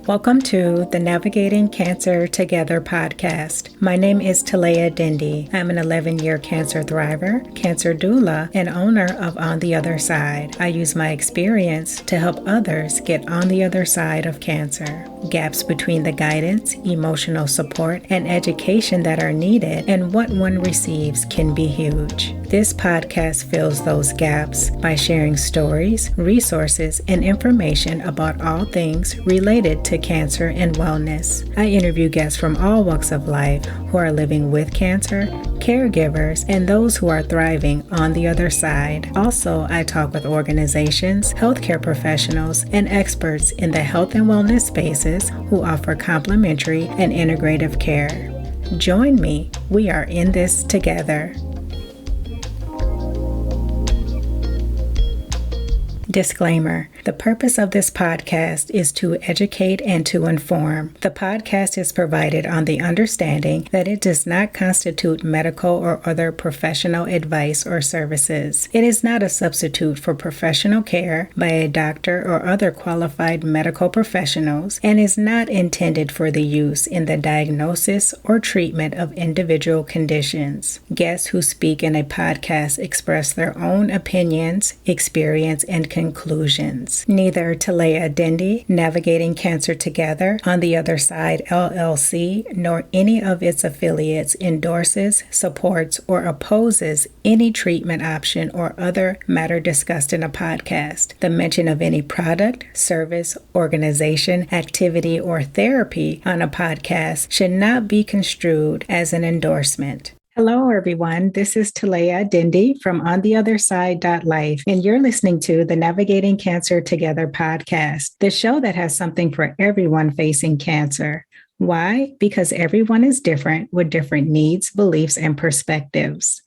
Welcome to the Navigating Cancer Together podcast. My name is Talea Dindy. I'm an 11-year cancer thriver, cancer doula, and owner of On the Other Side. I use my experience to help others get on the other side of cancer. Gaps between the guidance, emotional support, and education that are needed and what one receives can be huge. This podcast fills those gaps by sharing stories, resources, and information about all things related to cancer and wellness. I interview guests from all walks of life who are living with cancer, caregivers, and those who are thriving on the other side. Also, I talk with organizations, healthcare professionals, and experts in the health and wellness spaces who offer complementary and integrative care. Join me. We are in this together. Disclaimer: the purpose of this podcast is to educate and to inform. The podcast is provided on the understanding that it does not constitute medical or other professional advice or services. It is not a substitute for professional care by a doctor or other qualified medical professionals and is not intended for the use in the diagnosis or treatment of individual conditions. Guests who speak in a podcast express their own opinions, experience, and conclusions. Neither Talea Dindy, Navigating Cancer Together, On the Other Side LLC, nor any of its affiliates endorses, supports, or opposes any treatment option or other matter discussed in a podcast. The mention of any product, service, organization, activity, or therapy on a podcast should not be construed as an endorsement. Hello, everyone. This is Talea Dindy from ontheotherside.life, and you're listening to the Navigating Cancer Together podcast, the show that has something for everyone facing cancer. Why? Because everyone is different with different needs, beliefs, and perspectives.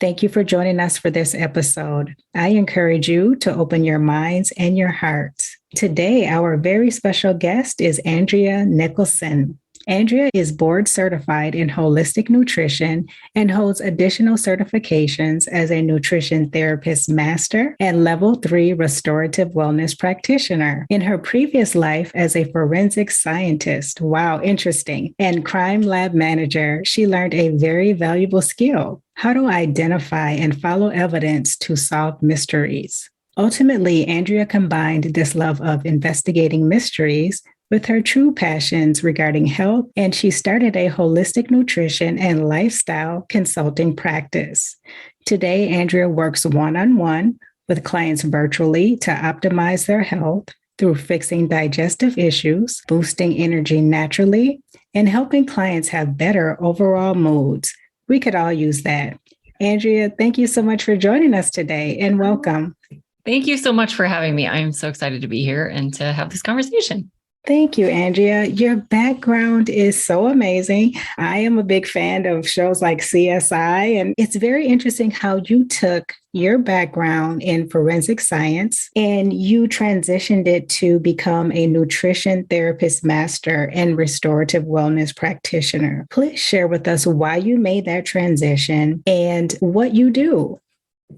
Thank you for joining us for this episode. I encourage you to open your minds and your hearts. Today, our very special guest is Andrea Nicholson. Andrea is board certified in holistic nutrition and holds additional certifications as a nutrition therapist master and level 3 restorative wellness practitioner. In her previous life as a forensic scientist, wow, interesting, and crime lab manager, she learned a very valuable skill: how to identify and follow evidence to solve mysteries. Ultimately, Andrea combined this love of investigating mysteries with her true passions regarding health, and she started a holistic nutrition and lifestyle consulting practice. Today, Andrea works one-on-one with clients virtually to optimize their health through fixing digestive issues, boosting energy naturally, and helping clients have better overall moods. We could all use that. Andrea, thank you so much for joining us today, and welcome. Thank you so much for having me. I'm so excited to be here and to have this conversation. Thank you, Andrea. Your background is so amazing. I am a big fan of shows like CSI, and it's very interesting how you took your background in forensic science and you transitioned it to become a nutrition therapist master and restorative wellness practitioner. Please share with us why you made that transition and what you do.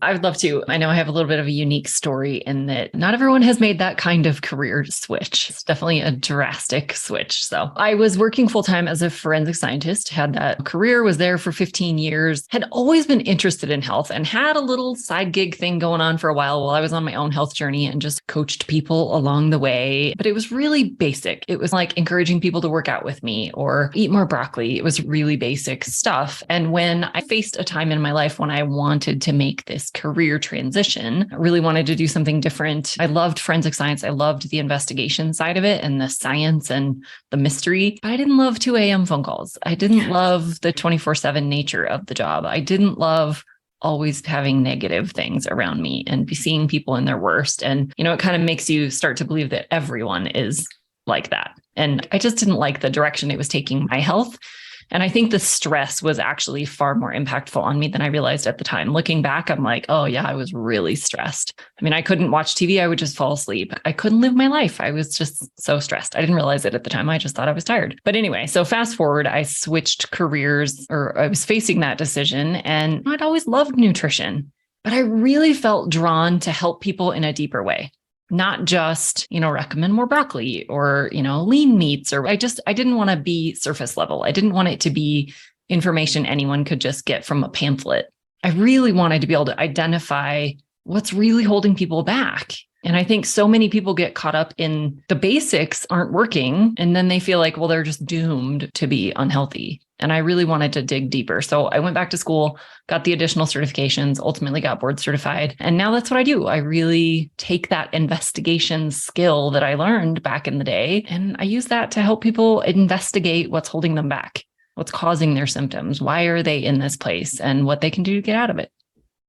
I would love to. I know I have a little bit of a unique story in that not everyone has made that kind of career switch. It's definitely a drastic switch. So I was working full-time as a forensic scientist, had that career, was there for 15 years, had always been interested in health and had a little side gig thing going on for a while I was on my own health journey and just coached people along the way. But it was really basic. It was like encouraging people to work out with me or eat more broccoli. It was really basic stuff. And when I faced a time in my life when I wanted to make this career transition, I really wanted to do something different. I loved forensic science. I loved the investigation side of it and the science and the mystery. I didn't love 2 a.m. phone calls. I didn't love the 24/7 nature of the job. I didn't love always having negative things around me and be seeing people in their worst. And, it kind of makes you start to believe that everyone is like that. And I just didn't like the direction it was taking my health. And I think the stress was actually far more impactful on me than I realized at the time. Looking back, I'm like, oh yeah, I was really stressed. I mean, I couldn't watch TV. I would just fall asleep. I couldn't live my life. I was just so stressed. I didn't realize it at the time. I just thought I was tired. But anyway, so fast forward, I switched careers, or I was facing that decision, and I'd always loved nutrition, but I really felt drawn to help people in a deeper way. not just, recommend more broccoli or, lean meats, or I didn't want to be surface level. I didn't want it to be information anyone could just get from a pamphlet. I really wanted to be able to identify what's really holding people back. And I think so many people get caught up in the basics aren't working. And then they feel like, well, they're just doomed to be unhealthy. And I really wanted to dig deeper. So I went back to school, got the additional certifications, ultimately got board certified. And now that's what I do. I really take that investigation skill that I learned back in the day, and I use that to help people investigate what's holding them back, what's causing their symptoms, why are they in this place, and what they can do to get out of it.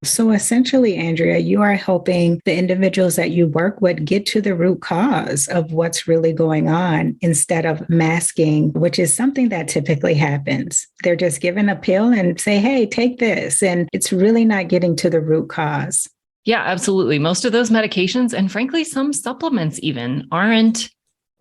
So essentially, Andrea, you are helping the individuals that you work with get to the root cause of what's really going on instead of masking, which is something that typically happens. They're just given a pill and say, hey, take this. And it's really not getting to the root cause. Yeah, absolutely. Most of those medications, and frankly, some supplements even, aren't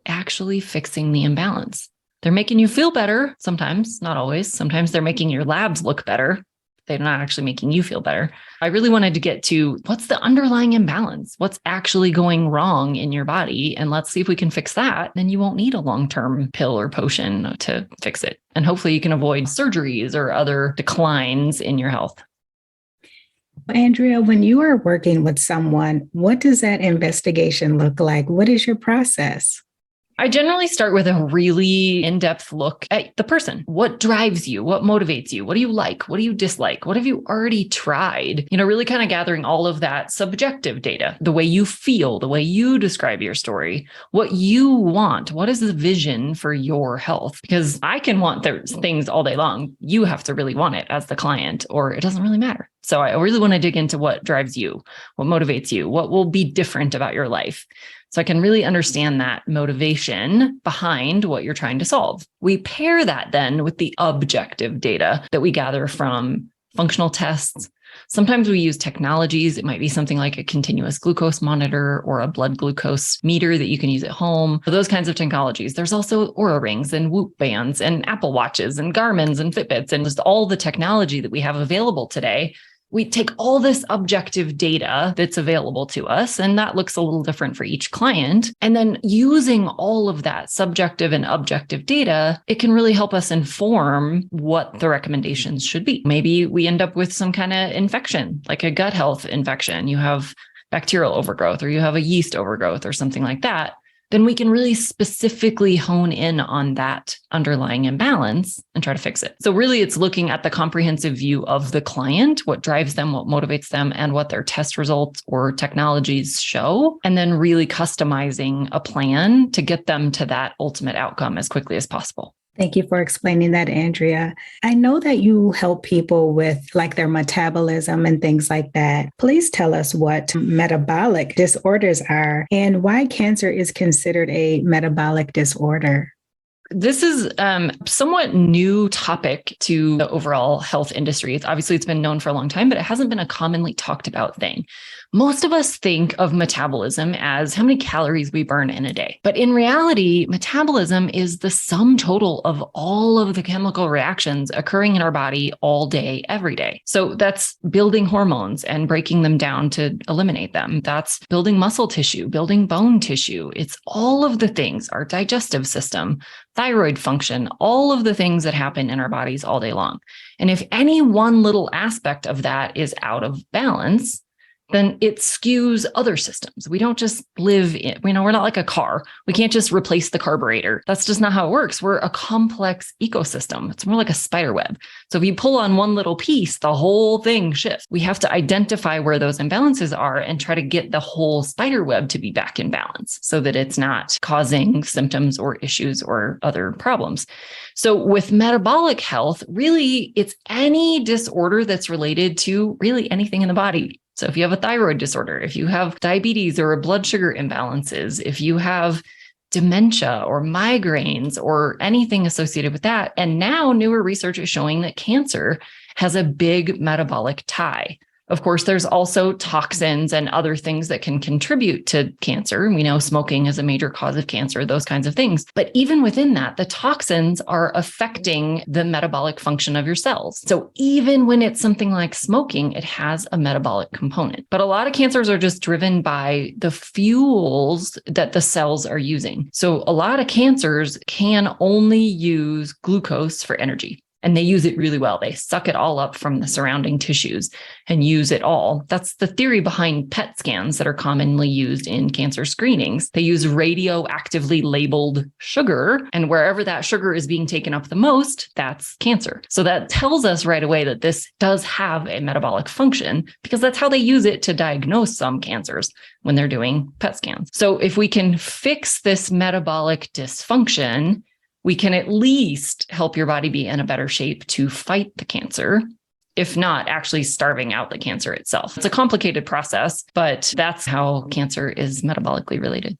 actually fixing the imbalance. They're making you feel better sometimes, not always. Sometimes they're making your labs look better. They're not actually making you feel better. I really wanted to get to what's the underlying imbalance? What's actually going wrong in your body? And let's see if we can fix that. Then you won't need a long-term pill or potion to fix it. And hopefully you can avoid surgeries or other declines in your health. Andrea, when you are working with someone, what does that investigation look like? What is your process? I generally start with a really in-depth look at the person. What drives you? What motivates you? What do you like? What do you dislike? What have you already tried? Really kind of gathering all of that subjective data, the way you feel, the way you describe your story, what you want. What is the vision for your health? Because I can want things all day long. You have to really want it as the client, or it doesn't really matter. So I really want to dig into what drives you, what motivates you, what will be different about your life. So I can really understand that motivation behind what you're trying to solve. We pair that then with the objective data that we gather from functional tests. Sometimes we use technologies. It might be something like a continuous glucose monitor or a blood glucose meter that you can use at home. Those kinds of technologies. There's also Oura rings and Whoop bands and Apple Watches and Garmins and Fitbits and just all the technology that we have available today. We take all this objective data that's available to us, and that looks a little different for each client. And then using all of that subjective and objective data, it can really help us inform what the recommendations should be. Maybe we end up with some kind of infection, like a gut health infection. You have bacterial overgrowth, or you have a yeast overgrowth or something like that. Then we can really specifically hone in on that underlying imbalance and try to fix it. So really, it's looking at the comprehensive view of the client, what drives them, what motivates them, and what their test results or technologies show, and then really customizing a plan to get them to that ultimate outcome as quickly as possible. Thank you for explaining that, Andrea. I know that you help people with like their metabolism and things like that. Please tell us what metabolic disorders are and why cancer is considered a metabolic disorder. This is somewhat new topic to the overall health industry. It's been known for a long time, but it hasn't been a commonly talked about thing. Most of us think of metabolism as how many calories we burn in a day. But in reality, metabolism is the sum total of all of the chemical reactions occurring in our body all day, every day. So that's building hormones and breaking them down to eliminate them. That's building muscle tissue, building bone tissue. It's all of the things, our digestive system, thyroid function, all of the things that happen in our bodies all day long. And if any one little aspect of that is out of balance, then it skews other systems. We don't just live in, we're not like a car. We can't just replace the carburetor. That's just not how it works. We're a complex ecosystem. It's more like a spider web. So if you pull on one little piece, the whole thing shifts. We have to identify where those imbalances are and try to get the whole spider web to be back in balance so that it's not causing symptoms or issues or other problems. So with metabolic health, really, it's any disorder that's related to really anything in the body. So if you have a thyroid disorder, if you have diabetes or blood sugar imbalances, if you have dementia or migraines or anything associated with that, and now newer research is showing that cancer has a big metabolic tie. Of course, there's also toxins and other things that can contribute to cancer. We know smoking is a major cause of cancer, those kinds of things. But even within that, the toxins are affecting the metabolic function of your cells. So even when it's something like smoking, it has a metabolic component. But a lot of cancers are just driven by the fuels that the cells are using. So a lot of cancers can only use glucose for energy. And they use it really well. They suck it all up from the surrounding tissues and use it all. That's the theory behind PET scans that are commonly used in cancer screenings. They use radioactively labeled sugar, and wherever that sugar is being taken up the most, that's cancer. So that tells us right away that this does have a metabolic function, because that's how they use it to diagnose some cancers when they're doing PET scans. So if we can fix this metabolic dysfunction, we can at least help your body be in a better shape to fight the cancer, if not actually starving out the cancer itself. It's a complicated process, but that's how cancer is metabolically related.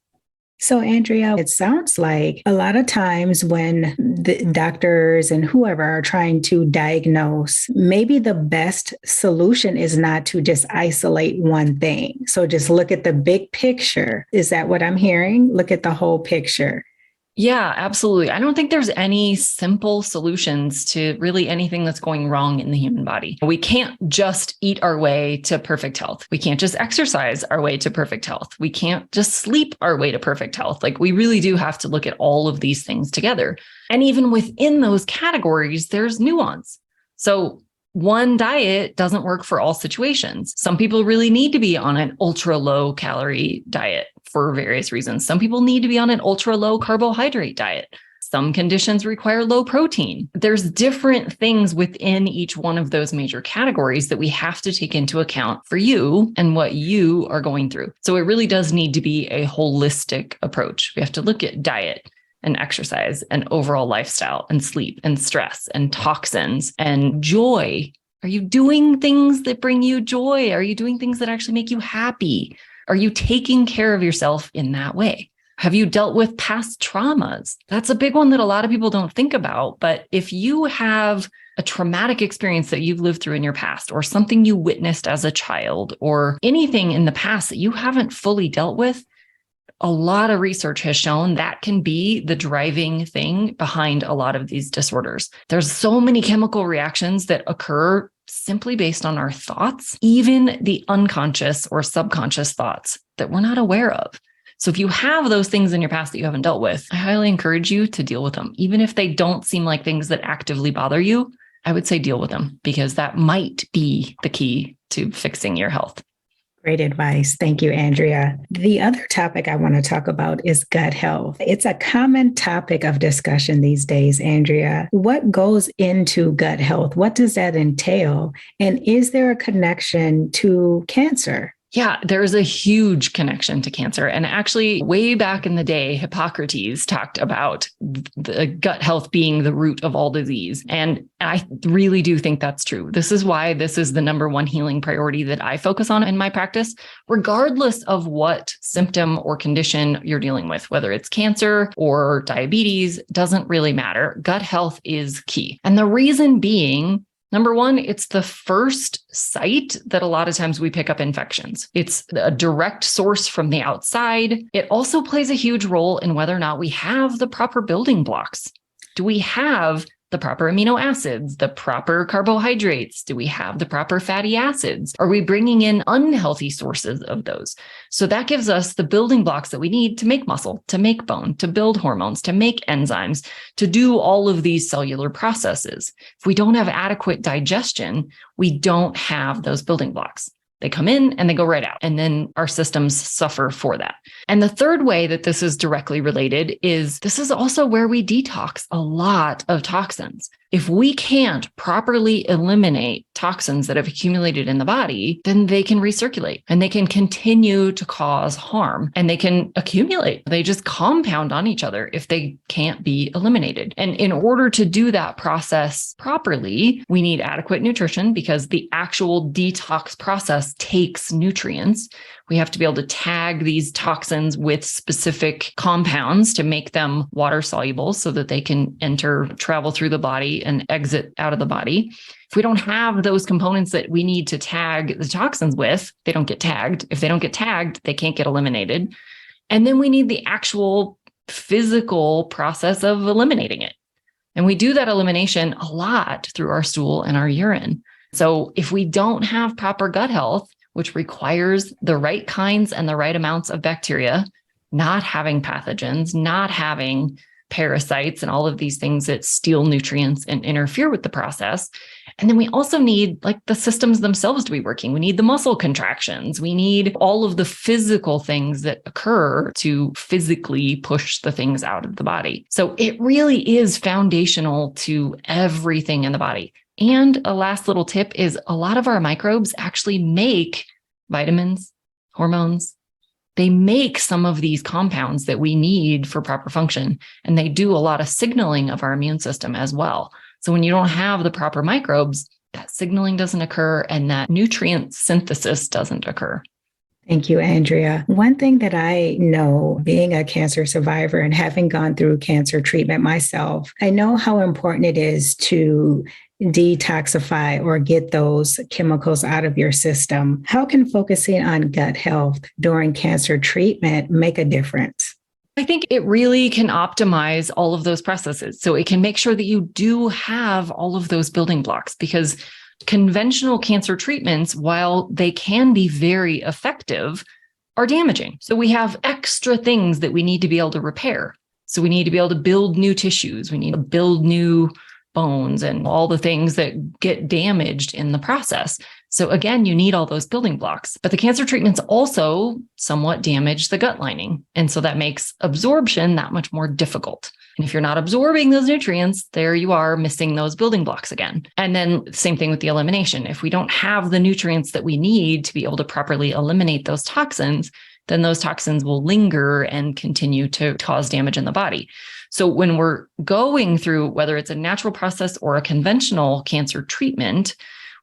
So, Andrea, it sounds like a lot of times when the doctors and whoever are trying to diagnose, maybe the best solution is not to just isolate one thing. So just look at the big picture. Is that what I'm hearing? Look at the whole picture. Yeah, absolutely. I don't think there's any simple solutions to really anything that's going wrong in the human body. We can't just eat our way to perfect health. We can't just exercise our way to perfect health. We can't just sleep our way to perfect health. Like, we really do have to look at all of these things together. And even within those categories, there's nuance. So one diet doesn't work for all situations. Some people really need to be on an ultra low calorie diet for various reasons. Some people need to be on an ultra low carbohydrate diet. Some conditions require low protein. There's different things within each one of those major categories that we have to take into account for you and what you are going through. So it really does need to be a holistic approach. We have to look at diet and exercise and overall lifestyle and sleep and stress and toxins and joy. Are you doing things that bring you joy? Are you doing things that actually make you happy? Are you taking care of yourself in that way? Have you dealt with past traumas? That's a big one that a lot of people don't think about. But if you have a traumatic experience that you've lived through in your past, or something you witnessed as a child, or anything in the past that you haven't fully dealt with, a lot of research has shown that can be the driving thing behind a lot of these disorders. There's so many chemical reactions that occur simply based on our thoughts, even the unconscious or subconscious thoughts that we're not aware of. So if you have those things in your past that you haven't dealt with, I highly encourage you to deal with them. Even if they don't seem like things that actively bother you, I would say deal with them, because that might be the key to fixing your health. Great advice. Thank you, Andrea. The other topic I want to talk about is gut health. It's a common topic of discussion these days, Andrea. What goes into gut health? What does that entail? And is there a connection to cancer? Yeah, there's a huge connection to cancer. And actually, way back in the day, Hippocrates talked about the gut health being the root of all disease. And I really do think that's true. This is why this is the number one healing priority that I focus on in my practice, regardless of what symptom or condition you're dealing with, whether it's cancer or diabetes, doesn't really matter. Gut health is key. And the reason being, number one, it's the first site that a lot of times we pick up infections. It's a direct source from the outside. It also plays a huge role in whether or not we have the proper building blocks. Do we have the proper amino acids, the proper carbohydrates? Do we have the proper fatty acids? Are we bringing in unhealthy sources of those? So that gives us the building blocks that we need to make muscle, to make bone, to build hormones, to make enzymes, to do all of these cellular processes. If we don't have adequate digestion, we don't have those building blocks. They come in and they go right out. And then our systems suffer for that. And the third way that this is directly related is this is also where we detox a lot of toxins. If we can't properly eliminate toxins that have accumulated in the body, then they can recirculate and they can continue to cause harm and they can accumulate. They just compound on each other if they can't be eliminated. And in order to do that process properly, we need adequate nutrition, because the actual detox process takes nutrients. We have to be able to tag these toxins with specific compounds to make them water soluble so that they can travel through the body and exit out of the body. If we don't have those components that we need to tag the toxins with, they don't get tagged. If they don't get tagged, they can't get eliminated. And then we need the actual physical process of eliminating it. And we do that elimination a lot through our stool and our urine. So if we don't have proper gut health, which requires the right kinds and the right amounts of bacteria, not having pathogens, not having parasites and all of these things that steal nutrients and interfere with the process. And then we also need like the systems themselves to be working. We need the muscle contractions. We need all of the physical things that occur to physically push the things out of the body. So it really is foundational to everything in the body. And a last little tip is a lot of our microbes actually make vitamins, hormones. They make some of these compounds that we need for proper function, and they do a lot of signaling of our immune system as well. So when you don't have the proper microbes, that signaling doesn't occur and that nutrient synthesis doesn't occur. Thank you, Andrea. One thing that I know, being a cancer survivor and having gone through cancer treatment myself, I know how important it is to detoxify or get those chemicals out of your system. How can focusing on gut health during cancer treatment make a difference? I think it really can optimize all of those processes. So it can make sure that you do have all of those building blocks, because conventional cancer treatments, while they can be very effective, are damaging. So we have extra things that we need to be able to repair. So we need to be able to build new tissues. We need to build new bones and all the things that get damaged in the process. So again, you need all those building blocks, but the cancer treatments also somewhat damage the gut lining. And so that makes absorption that much more difficult. And if you're not absorbing those nutrients, there you are missing those building blocks again. And then same thing with the elimination. If we don't have the nutrients that we need to be able to properly eliminate those toxins, then those toxins will linger and continue to cause damage in the body. So when we're going through, whether it's a natural process or a conventional cancer treatment,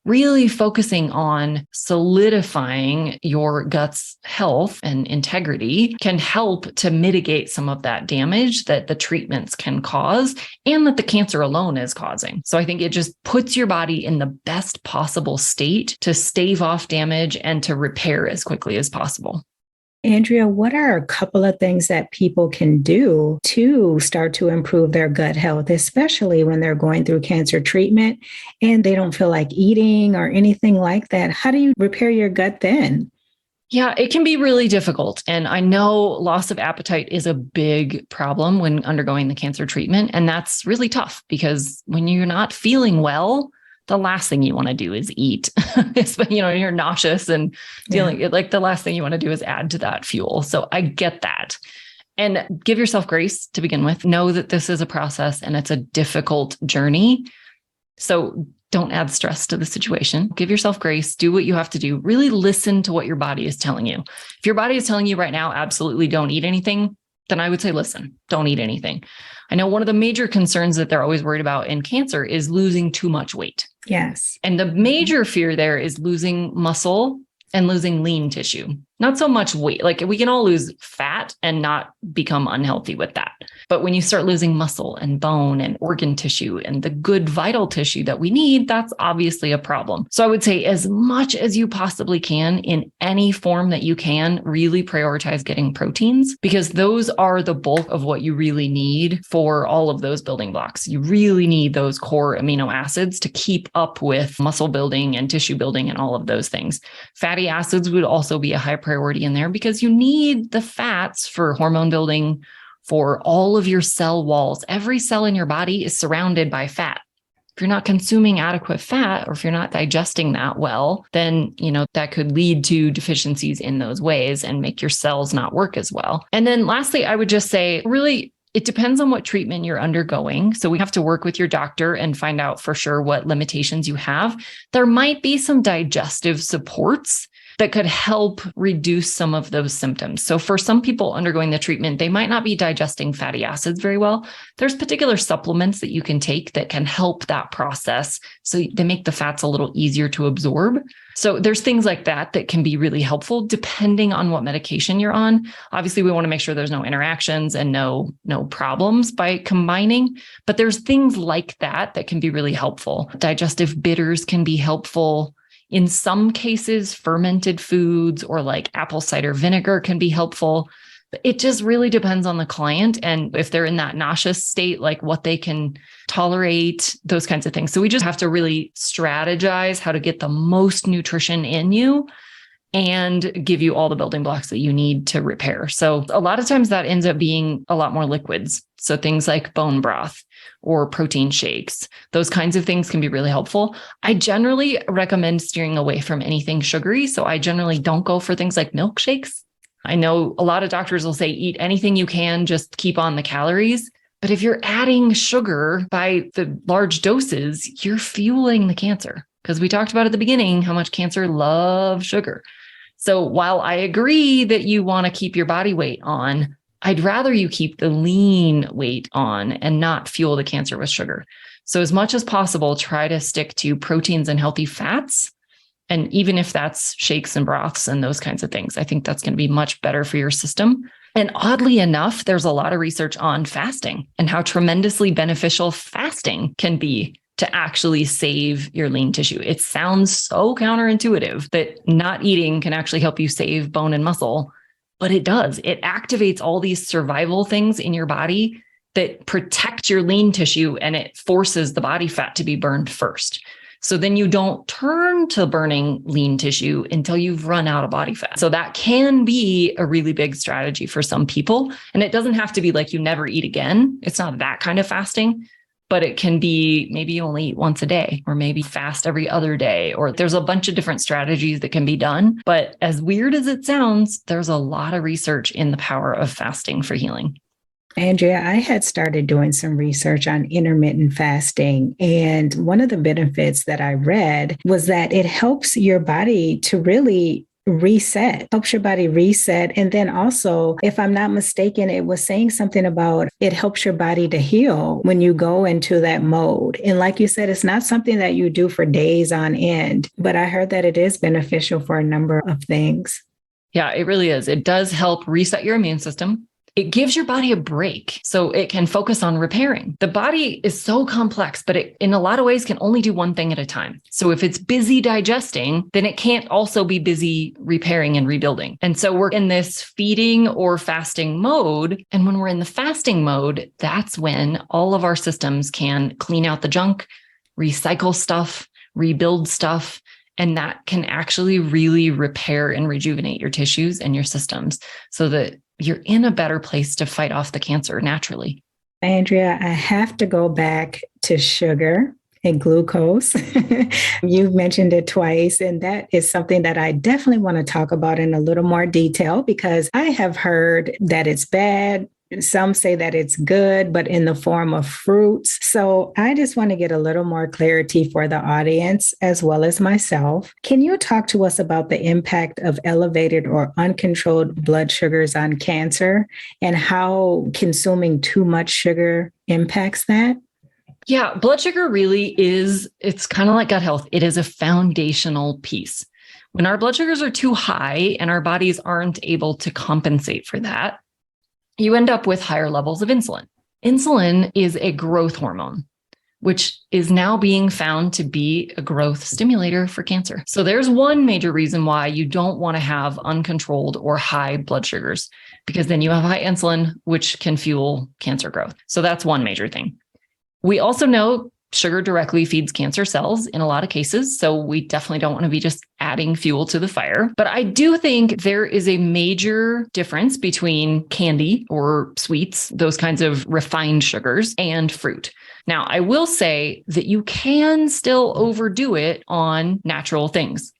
really focusing on solidifying your gut's health and integrity can help to mitigate some of that damage that the treatments can cause and that the cancer alone is causing. So I think it just puts your body in the best possible state to stave off damage and to repair as quickly as possible. Andrea, what are a couple of things that people can do to start to improve their gut health, especially when they're going through cancer treatment and they don't feel like eating or anything like that? How do you repair your gut then? Yeah, it can be really difficult. And I know loss of appetite is a big problem when undergoing the cancer treatment. And that's really tough because when you're not feeling well, the last thing you want to do is eat. You're nauseous and feeling like the last thing you want to do is add to that fuel. So I get that. And give yourself grace to begin with. Know that this is a process and it's a difficult journey. So don't add stress to the situation. Give yourself grace. Do what you have to do. Really listen to what your body is telling you. If your body is telling you right now, absolutely don't eat anything, then I would say, listen, don't eat anything. I know one of the major concerns that they're always worried about in cancer is losing too much weight. Yes. And the major fear there is losing muscle and losing lean tissue. Not so much weight. Like we can all lose fat and not become unhealthy with that. But when you start losing muscle and bone and organ tissue and the good vital tissue that we need, that's obviously a problem. So I would say as much as you possibly can in any form that you can, really prioritize getting proteins because those are the bulk of what you really need for all of those building blocks. You really need those core amino acids to keep up with muscle building and tissue building and all of those things. Fatty acids would also be a high priority in there because you need the fats for hormone building, for all of your cell walls. Every cell in your body is surrounded by fat. If you're not consuming adequate fat or if you're not digesting that well, then, that could lead to deficiencies in those ways and make your cells not work as well. And then lastly, I would just say, really, it depends on what treatment you're undergoing. So we have to work with your doctor and find out for sure what limitations you have. There might be some digestive supports that could help reduce some of those symptoms. So for some people undergoing the treatment, they might not be digesting fatty acids very well. There's particular supplements that you can take that can help that process. So they make the fats a little easier to absorb. So there's things like that that can be really helpful depending on what medication you're on. Obviously, we want to make sure there's no interactions and no problems by combining, but there's things like that that can be really helpful. Digestive bitters can be helpful. In some cases, fermented foods or like apple cider vinegar can be helpful. It just really depends on the client and if they're in that nauseous state, like what they can tolerate, those kinds of things. So we just have to really strategize how to get the most nutrition in you and give you all the building blocks that you need to repair. So a lot of times that ends up being a lot more liquids. So things like bone broth or protein shakes, those kinds of things can be really helpful. I generally recommend steering away from anything sugary. So I generally don't go for things like milkshakes. I know a lot of doctors will say, eat anything you can, just keep on the calories. But if you're adding sugar by the large doses, you're fueling the cancer. Because we talked about at the beginning how much cancer loves sugar. So while I agree that you want to keep your body weight on, I'd rather you keep the lean weight on and not fuel the cancer with sugar. So as much as possible, try to stick to proteins and healthy fats. And even if that's shakes and broths and those kinds of things, I think that's going to be much better for your system. And oddly enough, there's a lot of research on fasting and how tremendously beneficial fasting can be to actually save your lean tissue. It sounds so counterintuitive that not eating can actually help you save bone and muscle, but it does. It activates all these survival things in your body that protect your lean tissue, and it forces the body fat to be burned first. So then you don't turn to burning lean tissue until you've run out of body fat. So that can be a really big strategy for some people. And it doesn't have to be like you never eat again. It's not that kind of fasting, but it can be maybe you only eat once a day, or maybe fast every other day, or there's a bunch of different strategies that can be done. But as weird as it sounds, there's a lot of research in the power of fasting for healing. Andrea, I had started doing some research on intermittent fasting, and one of the benefits that I read was that it helps your body to really reset, helps your body reset. And then also, if I'm not mistaken, it was saying something about it helps your body to heal when you go into that mode. And like you said, it's not something that you do for days on end, but I heard that it is beneficial for a number of things. Yeah, it really is. It does help reset your immune system. It gives your body a break so it can focus on repairing. The body is so complex, but it, in a lot of ways, can only do one thing at a time. So if it's busy digesting, then it can't also be busy repairing and rebuilding. And so we're in this feeding or fasting mode. And when we're in the fasting mode, that's when all of our systems can clean out the junk, recycle stuff, rebuild stuff. And that can actually really repair and rejuvenate your tissues and your systems so that you're in a better place to fight off the cancer naturally. Andrea, I have to go back to sugar and glucose. You've mentioned it twice, and that is something that I definitely want to talk about in a little more detail because I have heard that it's bad. Some say that it's good, but in the form of fruits. So I just want to get a little more clarity for the audience as well as myself. Can you talk to us about the impact of elevated or uncontrolled blood sugars on cancer and how consuming too much sugar impacts that? Yeah, blood sugar really is, it's kind of like gut health. It is a foundational piece. When our blood sugars are too high and our bodies aren't able to compensate for that, you end up with higher levels of insulin. Insulin is a growth hormone, which is now being found to be a growth stimulator for cancer. So there's one major reason why you don't want to have uncontrolled or high blood sugars, because then you have high insulin, which can fuel cancer growth. So that's one major thing. We also know sugar directly feeds cancer cells in a lot of cases. So we definitely don't want to be just adding fuel to the fire. But I do think there is a major difference between candy or sweets, those kinds of refined sugars, and fruit. Now, I will say that you can still overdo it on natural things.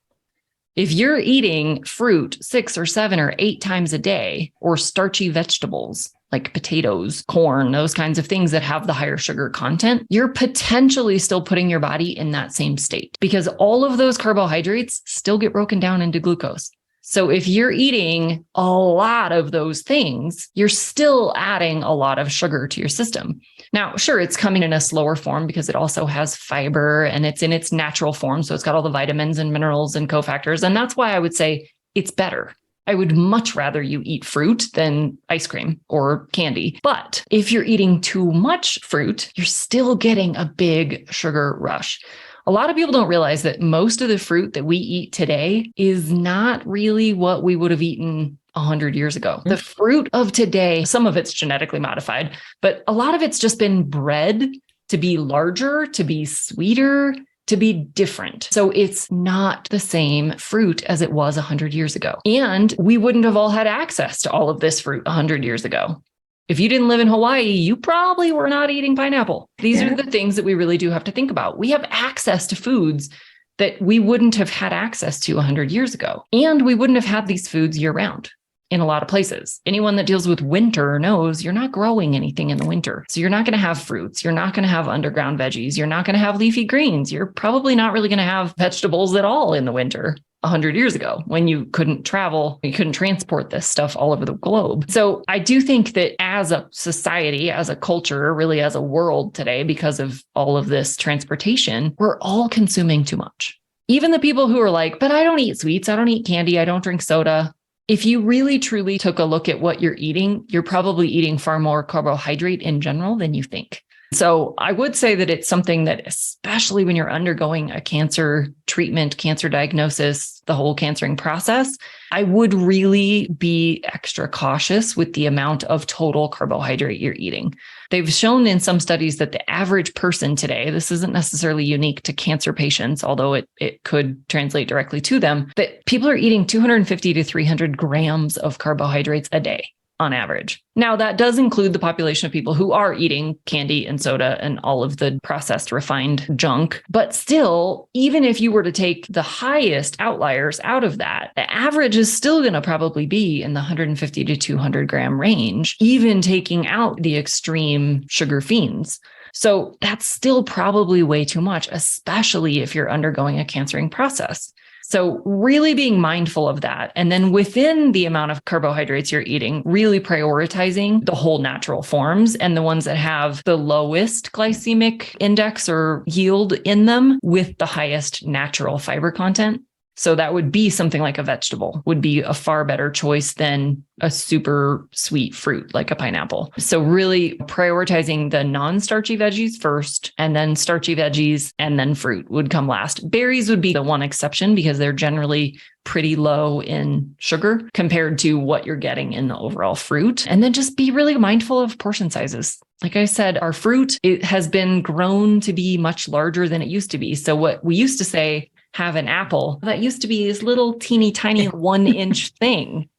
If you're eating fruit 6 or 7 or 8 times a day, or starchy vegetables, like potatoes, corn, those kinds of things that have the higher sugar content, you're potentially still putting your body in that same state because all of those carbohydrates still get broken down into glucose. So if you're eating a lot of those things, you're still adding a lot of sugar to your system. Now, sure, it's coming in a slower form because it also has fiber and it's in its natural form. So it's got all the vitamins and minerals and cofactors. And that's why I would say it's better. I would much rather you eat fruit than ice cream or candy. But if you're eating too much fruit, you're still getting a big sugar rush. A lot of people don't realize that most of the fruit that we eat today is not really what we would have eaten 100 years ago. The fruit of today, some of it's genetically modified, but a lot of it's just been bred to be larger, to be sweeter, to be different. So it's not the same fruit as it was 100 years ago. And we wouldn't have all had access to all of this fruit 100 years ago. If you didn't live in Hawaii, you probably were not eating pineapple. These are the things that we really do have to think about. We have access to foods that we wouldn't have had access to 100 years ago. And we wouldn't have had these foods year round in a lot of places. Anyone that deals with winter knows you're not growing anything in the winter. So you're not going to have fruits. You're not going to have underground veggies. You're not going to have leafy greens. You're probably not really going to have vegetables at all in the winter. 100 years ago when you couldn't travel, you couldn't transport this stuff all over the globe. So I do think that as a society, as a culture, really as a world today, because of all of this transportation, we're all consuming too much. Even the people who are like, but I don't eat sweets, I don't eat candy, I don't drink soda. If you really truly took a look at what you're eating, you're probably eating far more carbohydrate in general than you think. So I would say that it's something that, especially when you're undergoing a cancer treatment, cancer diagnosis, the whole cancering process, I would really be extra cautious with the amount of total carbohydrate you're eating. They've shown in some studies that the average person today, this isn't necessarily unique to cancer patients, although it could translate directly to them, that people are eating 250 to 300 grams of carbohydrates a day. On average. Now, that does include the population of people who are eating candy and soda and all of the processed, refined junk. But still, even if you were to take the highest outliers out of that, the average is still going to probably be in the 150 to 200 gram range, even taking out the extreme sugar fiends. So that's still probably way too much, especially if you're undergoing a cancering process. So really being mindful of that. And then within the amount of carbohydrates you're eating, really prioritizing the whole natural forms and the ones that have the lowest glycemic index or yield in them with the highest natural fiber content. So that would be something like a vegetable would be a far better choice than a super sweet fruit like a pineapple. So really prioritizing the non-starchy veggies first, and then starchy veggies, and then fruit would come last. Berries would be the one exception because they're generally pretty low in sugar compared to what you're getting in the overall fruit. And then just be really mindful of portion sizes. Like I said, our fruit, it has been grown to be much larger than it used to be. So what we used to say, have an apple that used to be this little teeny tiny 1-inch thing.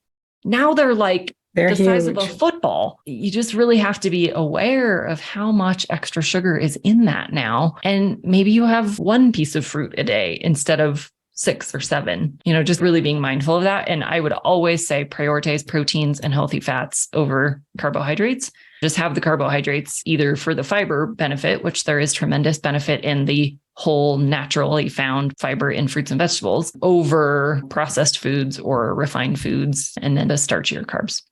Now they're like the huge. Size of a football. You just really have to be aware of how much extra sugar is in that now. And maybe you have one piece of fruit a day instead of 6 or 7, just really being mindful of that. And I would always say prioritize proteins and healthy fats over carbohydrates. Just have the carbohydrates either for the fiber benefit, which there is tremendous benefit in the whole naturally found fiber in fruits and vegetables, over processed foods or refined foods, and then the starchier carbs.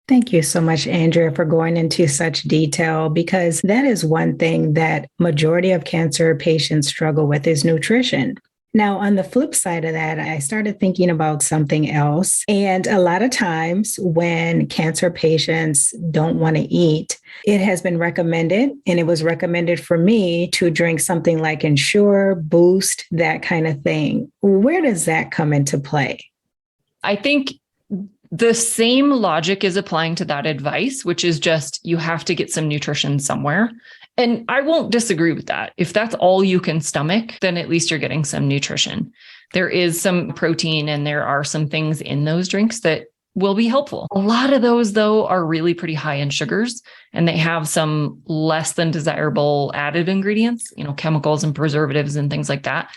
Thank you so much, Andrea, for going into such detail, because that is one thing that majority of cancer patients struggle with is nutrition. Now, on the flip side of that, I started thinking about something else. And a lot of times when cancer patients don't want to eat, it has been recommended, and it was recommended for me to drink something like Ensure, Boost, that kind of thing. Where does that come into play? I think the same logic is applying to that advice, which is just you have to get some nutrition somewhere. And I won't disagree with that. If that's all you can stomach, then at least you're getting some nutrition. There is some protein and there are some things in those drinks that will be helpful. A lot of those, though, are really pretty high in sugars, and they have some less than desirable added ingredients, chemicals and preservatives and things like that.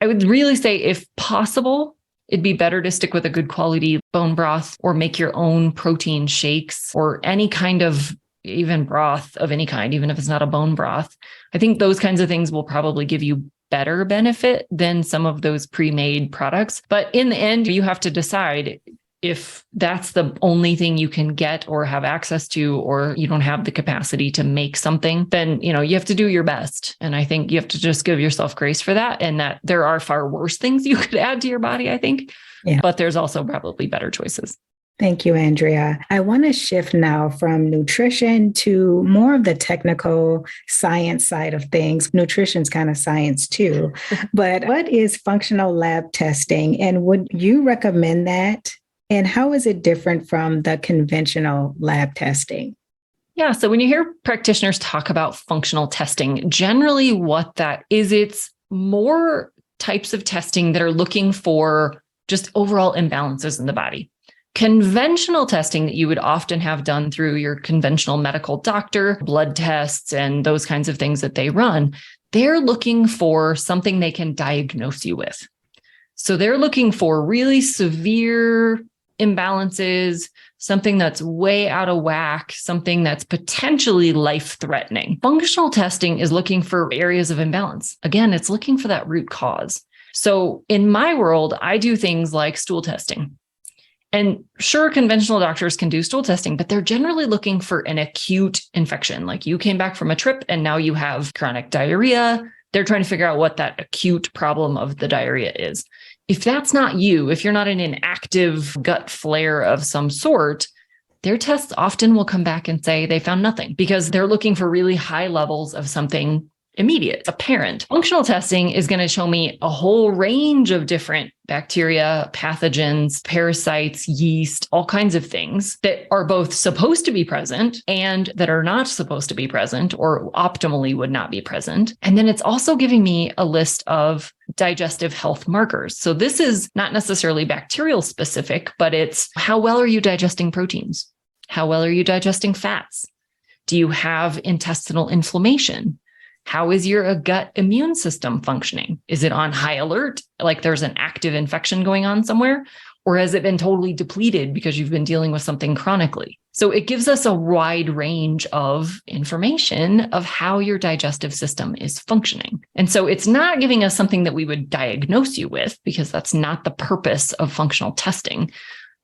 I would really say, if possible, it'd be better to stick with a good quality bone broth or make your own protein shakes or any kind of even broth of any kind, even if it's not a bone broth. I think those kinds of things will probably give you better benefit than some of those pre-made products. But in the end, you have to decide if that's the only thing you can get or have access to, or you don't have the capacity to make something, then, you have to do your best. And I think you have to just give yourself grace for that. And that there are far worse things you could add to your body, I think. Yeah. But there's also probably better choices. Thank you, Andrea. I want to shift now from nutrition to more of the technical science side of things. Nutrition's kind of science too. But what is functional lab testing, and would you recommend that? And how is it different from the conventional lab testing? Yeah. So when you hear practitioners talk about functional testing, generally what that is, it's more types of testing that are looking for just overall imbalances in the body. Conventional testing that you would often have done through your conventional medical doctor, blood tests, and those kinds of things that they run, they're looking for something they can diagnose you with. So they're looking for really severe imbalances, something that's way out of whack, something that's potentially life-threatening. Functional testing is looking for areas of imbalance. Again, it's looking for that root cause. So in my world, I do things like stool testing. And sure, conventional doctors can do stool testing, but they're generally looking for an acute infection. Like you came back from a trip and now you have chronic diarrhea. They're trying to figure out what that acute problem of the diarrhea is. If that's not you, if you're not in an active gut flare of some sort, their tests often will come back and say they found nothing because they're looking for really high levels of something immediate, apparent. Functional testing is going to show me a whole range of different bacteria, pathogens, parasites, yeast, all kinds of things that are both supposed to be present and that are not supposed to be present or optimally would not be present. And then it's also giving me a list of digestive health markers. So this is not necessarily bacterial specific, but it's how well are you digesting proteins? How well are you digesting fats? Do you have intestinal inflammation? How is your gut immune system functioning? Is it on high alert, like there's an active infection going on somewhere? Or has it been totally depleted because you've been dealing with something chronically? So it gives us a wide range of information of how your digestive system is functioning. And so it's not giving us something that we would diagnose you with, because that's not the purpose of functional testing.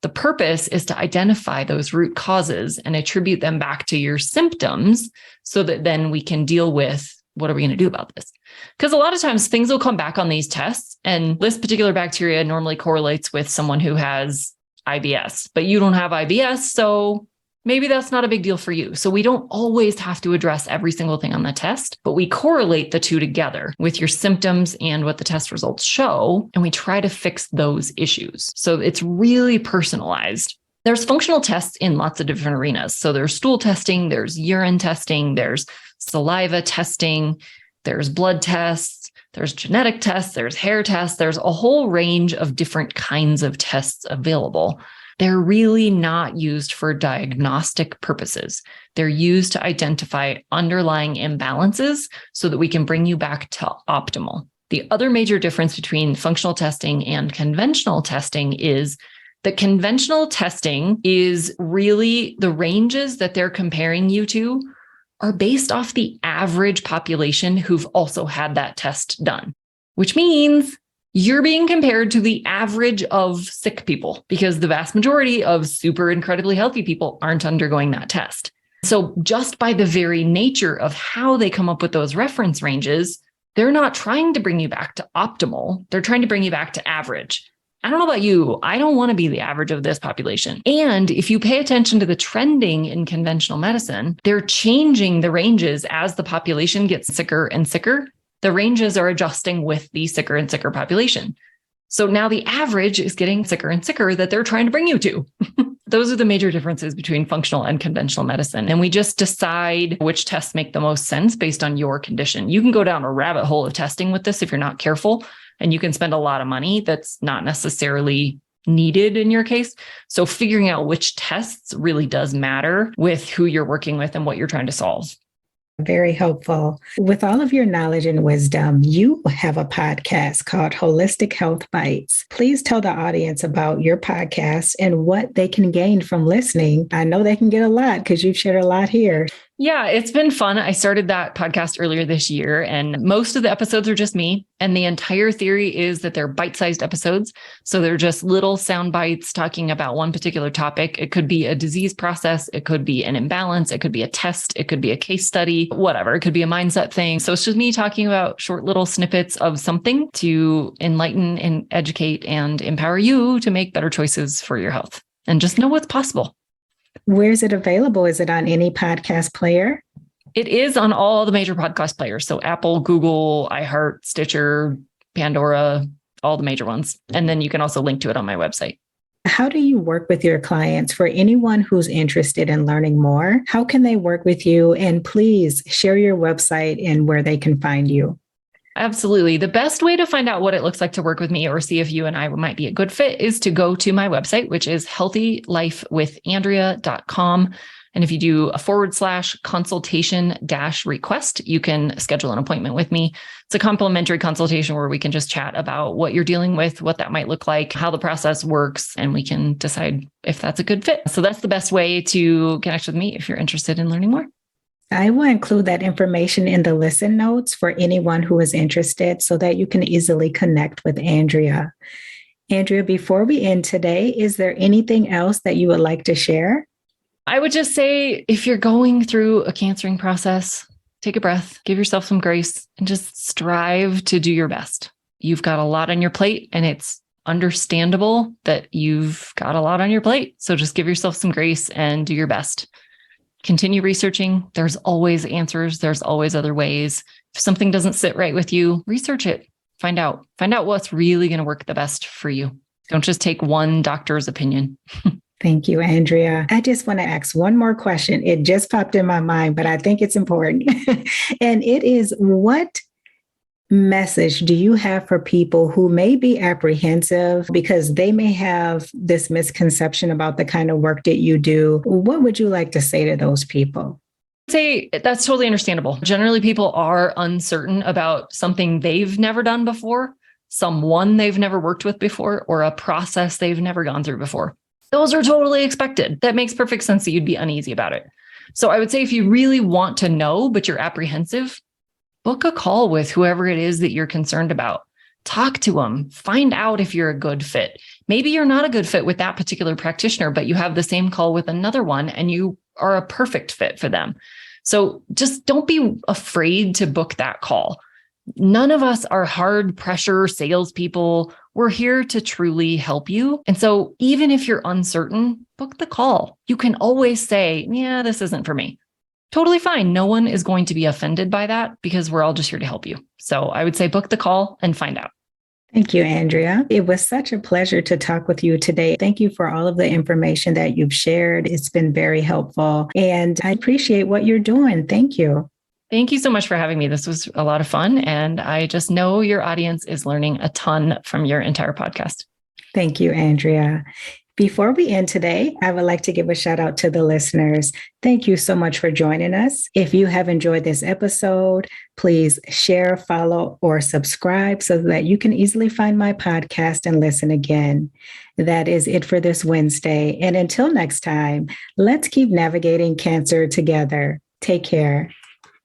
The purpose is to identify those root causes and attribute them back to your symptoms so that then we can deal with what are we going to do about this? Because a lot of times things will come back on these tests and this particular bacteria normally correlates with someone who has IBS, but you don't have IBS. So maybe that's not a big deal for you. So we don't always have to address every single thing on the test, but we correlate the two together with your symptoms and what the test results show. And we try to fix those issues. So it's really personalized. There's functional tests in lots of different arenas. So there's stool testing, there's urine testing, there's saliva testing, there's blood tests, there's genetic tests, there's hair tests, there's a whole range of different kinds of tests available. They're really not used for diagnostic purposes. They're used to identify underlying imbalances so that we can bring you back to optimal. The other major difference between functional testing and conventional testing is that conventional testing is really the ranges that they're comparing you to are based off the average population who've also had that test done, which means you're being compared to the average of sick people because the vast majority of super incredibly healthy people aren't undergoing that test. So just by the very nature of how they come up with those reference ranges, they're not trying to bring you back to optimal. They're trying to bring you back to average. I don't know about you. I don't want to be the average of this population. And if you pay attention to the trending in conventional medicine, they're changing the ranges as the population gets sicker and sicker. The ranges are adjusting with the sicker and sicker population. So now the average is getting sicker and sicker that they're trying to bring you to. Those are the major differences between functional and conventional medicine. And we just decide which tests make the most sense based on your condition. You can go down a rabbit hole of testing with this if you're not careful. And you can spend a lot of money that's not necessarily needed in your case. So figuring out which tests really does matter with who you're working with and what you're trying to solve. Very helpful. With all of your knowledge and wisdom, you have a podcast called Holistic Health Bites. Please tell the audience about your podcast and what they can gain from listening. I know they can get a lot because you've shared a lot here. Yeah, it's been fun. I started that podcast earlier this year, and most of the episodes are just me. And the entire theory is that they're bite-sized episodes. So they're just little sound bites talking about one particular topic. It could be a disease process. It could be an imbalance. It could be a test. It could be a case study, whatever. It could be a mindset thing. So it's just me talking about short little snippets of something to enlighten and educate and empower you to make better choices for your health and just know what's possible. Where is it available? Is it on any podcast player? It is on all the major podcast players. So Apple, Google, iHeart, Stitcher, Pandora, all the major ones. And then you can also link to it on my website. How do you work with your clients? For anyone who's interested in learning more, how can they work with you? And please share your website and where they can find you. Absolutely. The best way to find out what it looks like to work with me or see if you and I might be a good fit is to go to my website, which is healthylifewithandrea.com. And if you do a /consultation-request, you can schedule an appointment with me. It's a complimentary consultation where we can just chat about what you're dealing with, what that might look like, how the process works, and we can decide if that's a good fit. So that's the best way to connect with me if you're interested in learning more. I will include that information in the listen notes for anyone who is interested so that you can easily connect with Andrea. Andrea, before we end today, is there anything else that you would like to share? I would just say, if you're going through a cancering process, take a breath, give yourself some grace, and just strive to do your best. You've got a lot on your plate, and it's understandable that you've got a lot on your plate. So just give yourself some grace and do your best. Continue researching. There's always answers. There's always other ways. If something doesn't sit right with you, research it. Find out what's really going to work the best for you. Don't just take one doctor's opinion. Thank you, Andrea. I just want to ask one more question. It just popped in my mind, but I think it's important. And it is, what message do you have for people who may be apprehensive because they may have this misconception about the kind of work that you do? What would you like to say to those people? Say that's totally understandable. Generally, people are uncertain about something they've never done before, someone they've never worked with before, or a process they've never gone through before. Those are totally expected. That makes perfect sense that you'd be uneasy about it. So I would say if you really want to know, but you're apprehensive, book a call with whoever it is that you're concerned about. Talk to them. Find out if you're a good fit. Maybe you're not a good fit with that particular practitioner, but you have the same call with another one and you are a perfect fit for them. So just don't be afraid to book that call. None of us are hard pressure salespeople. We're here to truly help you. And so even if you're uncertain, book the call. You can always say, yeah, this isn't for me. Totally fine. No one is going to be offended by that because we're all just here to help you. So I would say book the call and find out. Thank you, Andrea. It was such a pleasure to talk with you today. Thank you for all of the information that you've shared. It's been very helpful, and I appreciate what you're doing. Thank you. Thank you so much for having me. This was a lot of fun, and I just know your audience is learning a ton from your entire podcast. Thank you, Andrea. Before we end today, I would like to give a shout out to the listeners. Thank you so much for joining us. If you have enjoyed this episode, please share, follow, or subscribe so that you can easily find my podcast and listen again. That is it for this Wednesday. And until next time, let's keep navigating cancer together. Take care.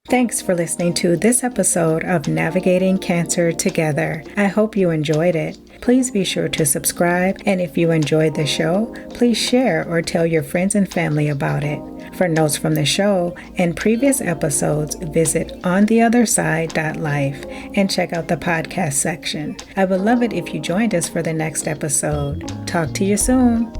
Thanks for listening to this episode of Navigating Cancer Together. I hope you enjoyed it. Please be sure to subscribe, and if you enjoyed the show, please share or tell your friends and family about it. For notes from the show and previous episodes, visit ontheotherside.life and check out the podcast section. I would love it if you joined us for the next episode. Talk to you soon.